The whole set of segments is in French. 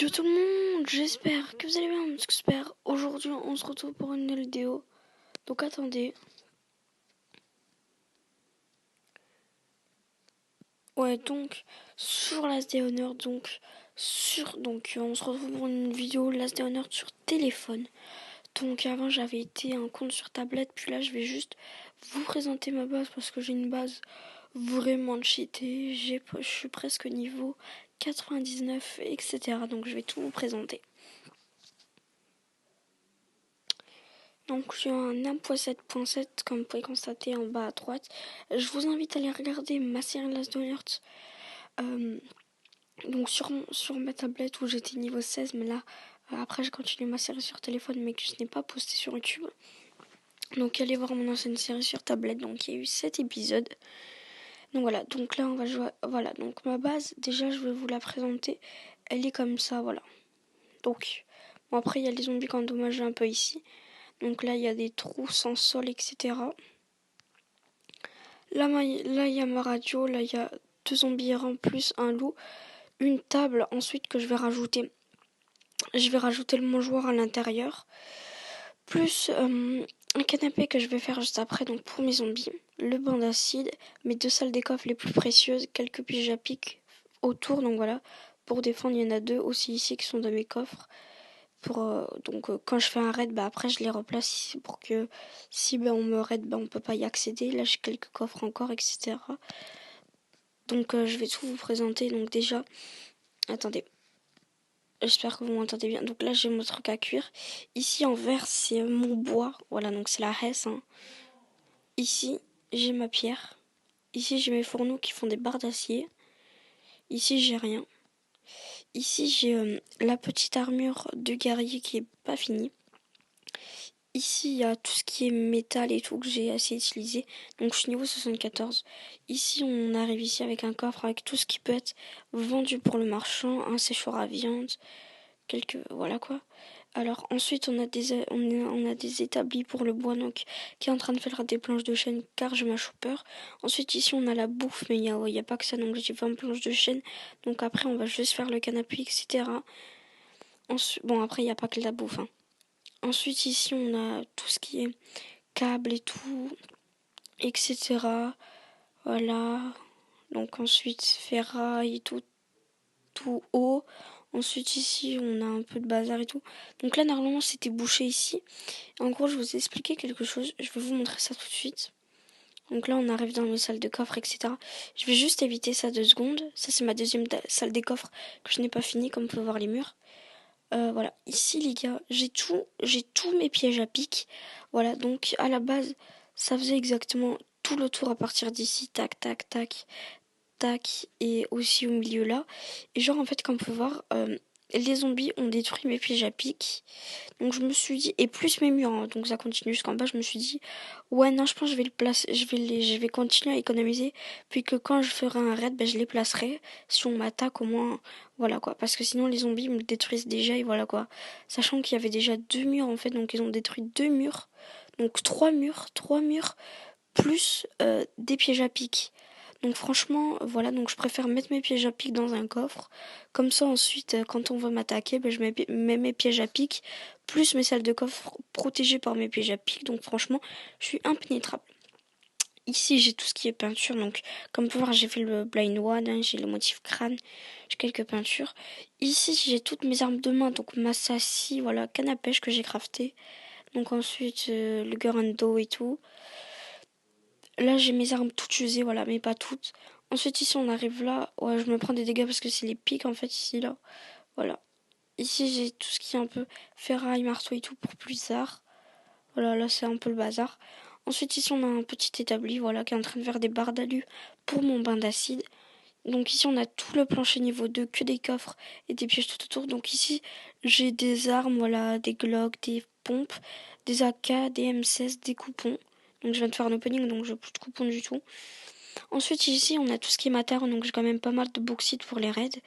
Yo tout le monde, j'espère que vous allez bien, j'espère. Aujourd'hui on se retrouve pour une nouvelle vidéo. Donc attendez. Ouais, donc sur Last Day on Earth, on se retrouve pour une vidéo Last Day on Earth sur téléphone. Donc avant j'avais été un compte sur tablette, puis là je vais juste vous présenter ma base parce que j'ai une base vraiment cheatée. Je suis presque niveau 99, etc. Donc je vais tout vous présenter. Donc j'ai un 1.7.7 comme vous pouvez constater en bas à droite. Je vous invite à aller regarder ma série Last Day on Earth. Donc sur ma tablette où j'étais niveau 16, mais là après j'ai continué ma série sur téléphone mais que je n'ai pas posté sur YouTube. Donc allez voir mon ancienne série sur tablette, donc il y a eu 7 épisodes. Donc voilà, donc là on va jouer. Voilà, donc ma base, déjà je vais vous la présenter. Elle est comme ça, voilà. Donc, bon après il y a les zombies qui ont endommagé un peu ici. Donc là il y a des trous sans sol, etc. Là, il y a ma radio, là, il y a 2 zombies errants plus un loup, une table ensuite que je vais rajouter. Je vais rajouter le mangeoire à l'intérieur, plus un canapé que je vais faire juste après, donc pour mes zombies, le banc d'acide, mes 2 salles des coffres les plus précieuses, quelques pièges à pic autour, donc voilà, pour défendre, il y en a 2 aussi ici qui sont dans mes coffres. Quand je fais un raid, après je les replace ici pour que si on me raid, on peut pas y accéder. Là j'ai quelques coffres encore, etc. Donc je vais tout vous présenter. Donc déjà, attendez, j'espère que vous m'entendez bien. Donc là j'ai mon truc à cuire. Ici en vert c'est mon bois. Voilà, donc c'est la hesse. Ici j'ai ma pierre. Ici j'ai mes fourneaux qui font des barres d'acier. Ici j'ai rien. Ici j'ai la petite armure de guerrier qui est pas finie. Ici, il y a tout ce qui est métal et tout que j'ai assez utilisé. Donc, je suis niveau 74. Ici, on arrive ici avec un coffre avec tout ce qui peut être vendu pour le marchand, un séchoir à viande, voilà quoi. Alors, ensuite, on a des établis pour le bois, donc, qui est en train de faire des planches de chêne car j'ai ma chopper. Ensuite, ici, on a la bouffe, mais il y a pas que ça, donc j'ai 20 planches de chêne. Donc, après, on va juste faire le canapé, etc. Bon, après, il n'y a pas que la bouffe, Ensuite, ici, on a tout ce qui est câble et tout, etc. Voilà. Donc, ensuite, ferraille et tout haut. Ensuite, ici, on a un peu de bazar et tout. Donc là, normalement, c'était bouché ici. En gros, je vous ai expliqué quelque chose. Je vais vous montrer ça tout de suite. Donc là, on arrive dans mes salles de coffre, etc. Je vais juste éviter ça 2 secondes. Ça, c'est ma deuxième salle des coffres que je n'ai pas fini, comme vous pouvez voir les murs. Voilà, ici les gars, j'ai tous mes pièges à pic. Voilà, donc à la base, ça faisait exactement tout le tour à partir d'ici, tac, tac, tac, tac, et aussi au milieu là. Et genre en fait, comme on peut voir, les zombies ont détruit mes pièges à pic. Donc je me suis dit, et plus mes murs, donc ça continue jusqu'en bas, je me suis dit, ouais non, je pense que je vais le placer, je vais continuer à économiser, puis que quand je ferai un raid, je les placerai. Si on m'attaque au moins, voilà quoi, parce que sinon les zombies me détruisent déjà et voilà quoi. Sachant qu'il y avait déjà 2 murs en fait, donc ils ont détruit 2 murs, donc 3 murs, plus des pièges à pic. Donc franchement, voilà, donc je préfère mettre mes pièges à pic dans un coffre. Comme ça ensuite, quand on va m'attaquer, je mets mes pièges à pic, plus mes salles de coffre protégées par mes pièges à pic. Donc franchement, je suis impénétrable. Ici, j'ai tout ce qui est peinture. Donc, comme vous pouvez voir, j'ai fait le blind one, j'ai le motif crâne, j'ai quelques peintures. Ici, j'ai toutes mes armes de main. Donc, ma scie, voilà, canne à pêche que j'ai crafté. Donc ensuite, le Gurando et tout. Là, j'ai mes armes toutes usées, voilà, mais pas toutes. Ensuite, ici, on arrive là. Ouais, je me prends des dégâts parce que c'est les pics, en fait, ici, là. Voilà. Ici, j'ai tout ce qui est un peu ferraille, marteau et tout pour plus tard. Voilà, là, c'est un peu le bazar. Ensuite, ici, on a un petit établi, voilà, qui est en train de faire des barres d'alu pour mon bain d'acide. Donc ici, on a tout le plancher niveau 2, que des coffres et des pièges tout autour. Donc ici, j'ai des armes, voilà, des Glock, des pompes, des AK, des M16, des coupons. Donc je viens de faire un opening, donc j'ai plus de coupons du tout. Ensuite, ici, on a tout ce qui est matériel, donc j'ai quand même pas mal de bauxite pour les raids,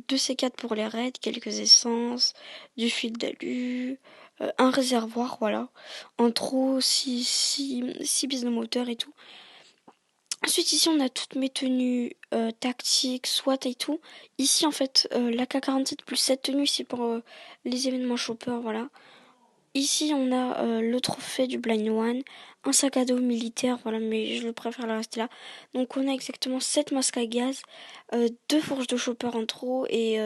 2 C4 pour les raids, quelques essences, du fil d'alu, un réservoir, voilà. En trop, 6 pièces de moteur et tout. Ensuite, ici, on a toutes mes tenues tactiques, SWAT et tout. Ici, en fait, l'AK-47 plus cette tenue, c'est pour les événements chopper, voilà. Ici, on a le trophée du Blind One, un sac à dos militaire, voilà, mais je le préfère le rester là. Donc, on a exactement 7 masques à gaz, 2 fourches de chopper en trop et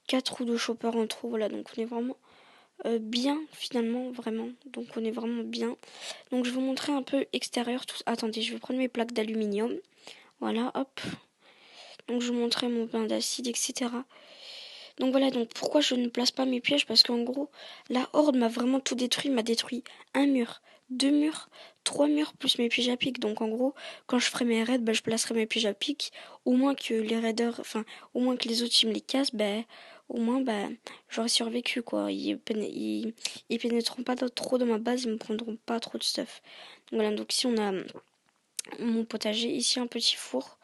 4 roues de chopper en trop, voilà. Donc, on est vraiment bien, finalement, vraiment. Donc, on est vraiment bien. Donc, je vais vous montrer un peu extérieur. Tout... Attendez, je vais prendre mes plaques d'aluminium. Voilà, hop. Donc, je vous montrerai mon bain d'acide, etc. Donc voilà, donc pourquoi je ne place pas mes pièges? Parce qu'en gros, la horde m'a vraiment tout détruit, m'a détruit un mur, 2 murs, 3 murs, plus mes pièges à pic. Donc en gros, quand je ferai mes raids, bah, je placerai mes pièges à pic. Au moins que les raiders, enfin, au moins que les autres teams les cassent, bah, au moins, bah, j'aurais survécu, quoi. Ils pénétreront pas trop dans ma base, ils me prendront pas trop de stuff. Voilà, donc ici on a mon potager, ici un petit four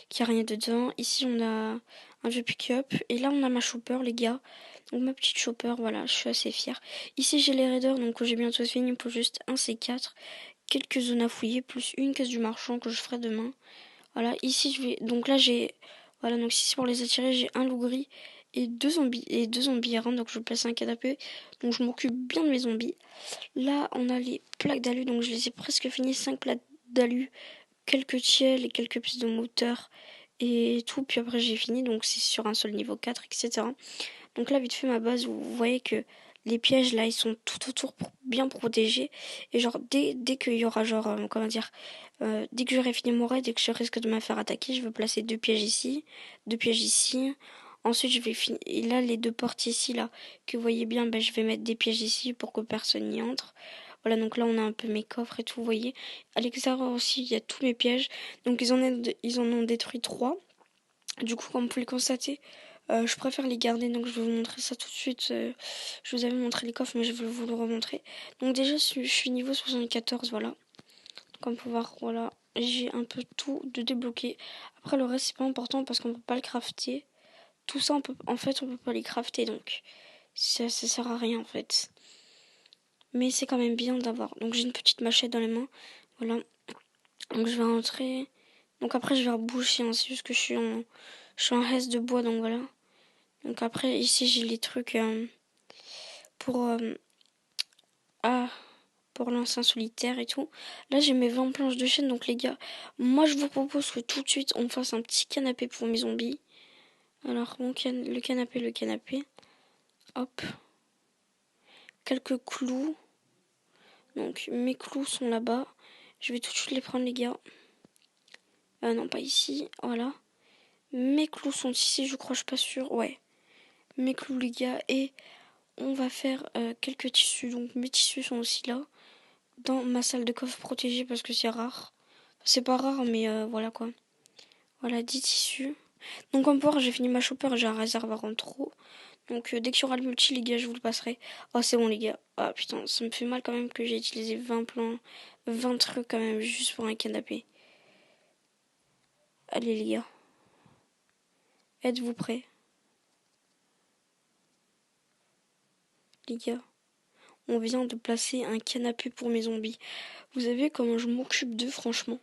qui a rien dedans. Ici, on a un vieux pick-up. Et là, on a ma chopper, les gars. Donc, ma petite chopper, voilà, je suis assez fière. Ici, j'ai les raiders, donc j'ai bientôt fini. Il me faut juste un C4, quelques zones à fouiller, plus une caisse du marchand que je ferai demain. Voilà, ici, je vais. Donc là, j'ai. Voilà, donc ici, pour les attirer, j'ai un loup gris et deux zombies errants. Donc, je place un canapé. Donc, je m'occupe bien de mes zombies. Là, on a les plaques d'alu. Donc, je les ai presque finies. 5 plaques d'alu, quelques tiels et quelques pièces de moteur et tout. Puis après, j'ai fini. Donc, c'est sur un seul niveau 4, etc. Donc là, vite fait, ma base, vous voyez que les pièges, là, ils sont tout autour pour bien protégés. Et genre, dès qu'il y aura, genre, comment dire, dès que j'aurai fini mon raid et que je risque de me faire attaquer, je vais placer 2 pièges ici, 2 pièges ici. Ensuite, je vais finir. Et là, les 2 portes ici, là, que vous voyez bien, ben, je vais mettre des pièges ici pour que personne n'y entre. Voilà, donc là, on a un peu mes coffres et tout, vous voyez. À l'extérieur aussi, il y a tous mes pièges. Donc, ils en ont détruit 3. Du coup, comme vous pouvez le constater, je préfère les garder, donc je vais vous montrer ça tout de suite. Je vous avais montré les coffres, mais je vais vous le remontrer. Donc déjà, je suis niveau 74, voilà. Comme vous pouvez voir, voilà, j'ai un peu tout de débloqué. Après, le reste, c'est pas important parce qu'on peut pas le crafter. Tout ça, en fait, on peut pas les crafter, donc ça sert à rien, en fait. Mais c'est quand même bien d'avoir. Donc j'ai une petite machette dans les mains, voilà. Donc je vais rentrer. Donc après, je vais reboucher, hein. C'est juste que je suis en reste de bois, donc voilà. Donc après, ici, j'ai les trucs pour, ah, pour lancer un solitaire et tout. Là, j'ai mes 20 planches de chaîne. Donc les gars, moi, je vous propose que tout de suite, on fasse un petit canapé pour mes zombies. Alors, le canapé. Hop. Quelques clous. Donc, mes clous sont là-bas. Je vais tout de suite les prendre, les gars. Non, pas ici. Voilà. Mes clous sont ici, je crois, je suis pas sûre. Ouais. Mes clous, les gars. Et on va faire quelques tissus. Donc, mes tissus sont aussi là. Dans ma salle de coffre protégée parce que c'est rare. C'est pas rare, mais voilà quoi. Voilà, 10 tissus. Donc, comme voir, j'ai fini ma chopper, j'ai un réservoir en trop. Donc, dès qu'il y aura le multi, les gars, je vous le passerai. Oh, c'est bon, les gars. Ah, putain, ça me fait mal quand même que j'ai utilisé 20 plans, 20 trucs quand même, juste pour un canapé. Allez, les gars. Êtes-vous prêts? Les gars, on vient de placer un canapé pour mes zombies. Vous avez vu comment je m'occupe d'eux, franchement.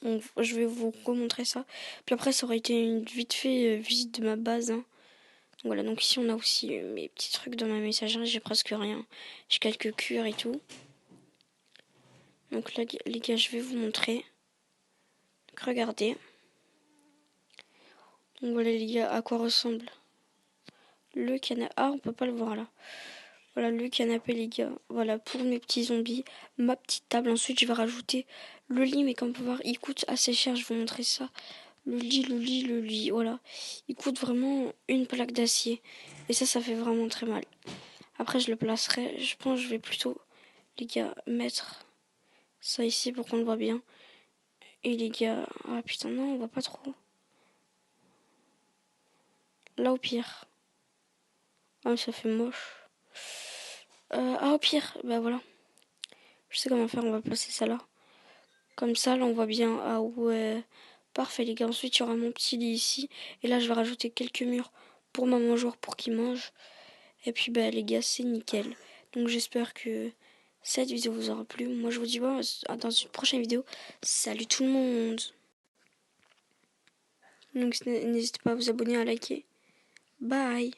Donc, je vais vous remontrer ça. Puis après, ça aurait été une vite fait visite de ma base, hein. Voilà, donc ici on a aussi mes petits trucs dans ma messagerie, j'ai presque rien. J'ai quelques cures et tout. Donc là, les gars, je vais vous montrer. Donc regardez. Donc voilà les gars, à quoi ressemble le canapé. Ah, on peut pas le voir là. Voilà le canapé les gars. Voilà pour mes petits zombies. Ma petite table. Ensuite, je vais rajouter le lit, mais comme vous pouvez voir, il coûte assez cher. Je vais vous montrer ça. Le lit. Voilà. Il coûte vraiment une plaque d'acier. Et ça fait vraiment très mal. Après, je le placerai. Je pense que je vais plutôt, les gars, mettre ça ici pour qu'on le voit bien. Et les gars... Ah putain, non, on voit pas trop. Là, au pire. Ah, ça fait moche. Au pire, bah voilà. Je sais comment faire, on va placer ça là. Comme ça, là, on voit bien. Ah ouais. Parfait, les gars. Ensuite, il y aura mon petit lit ici. Et là, je vais rajouter quelques murs pour ma mangeoire pour qu'il mange. Et puis, bah, les gars, c'est nickel. Donc, j'espère que cette vidéo vous aura plu. Moi je vous dis dans une prochaine vidéo. Salut tout le monde. Donc n'hésitez pas à vous abonner, à liker. Bye.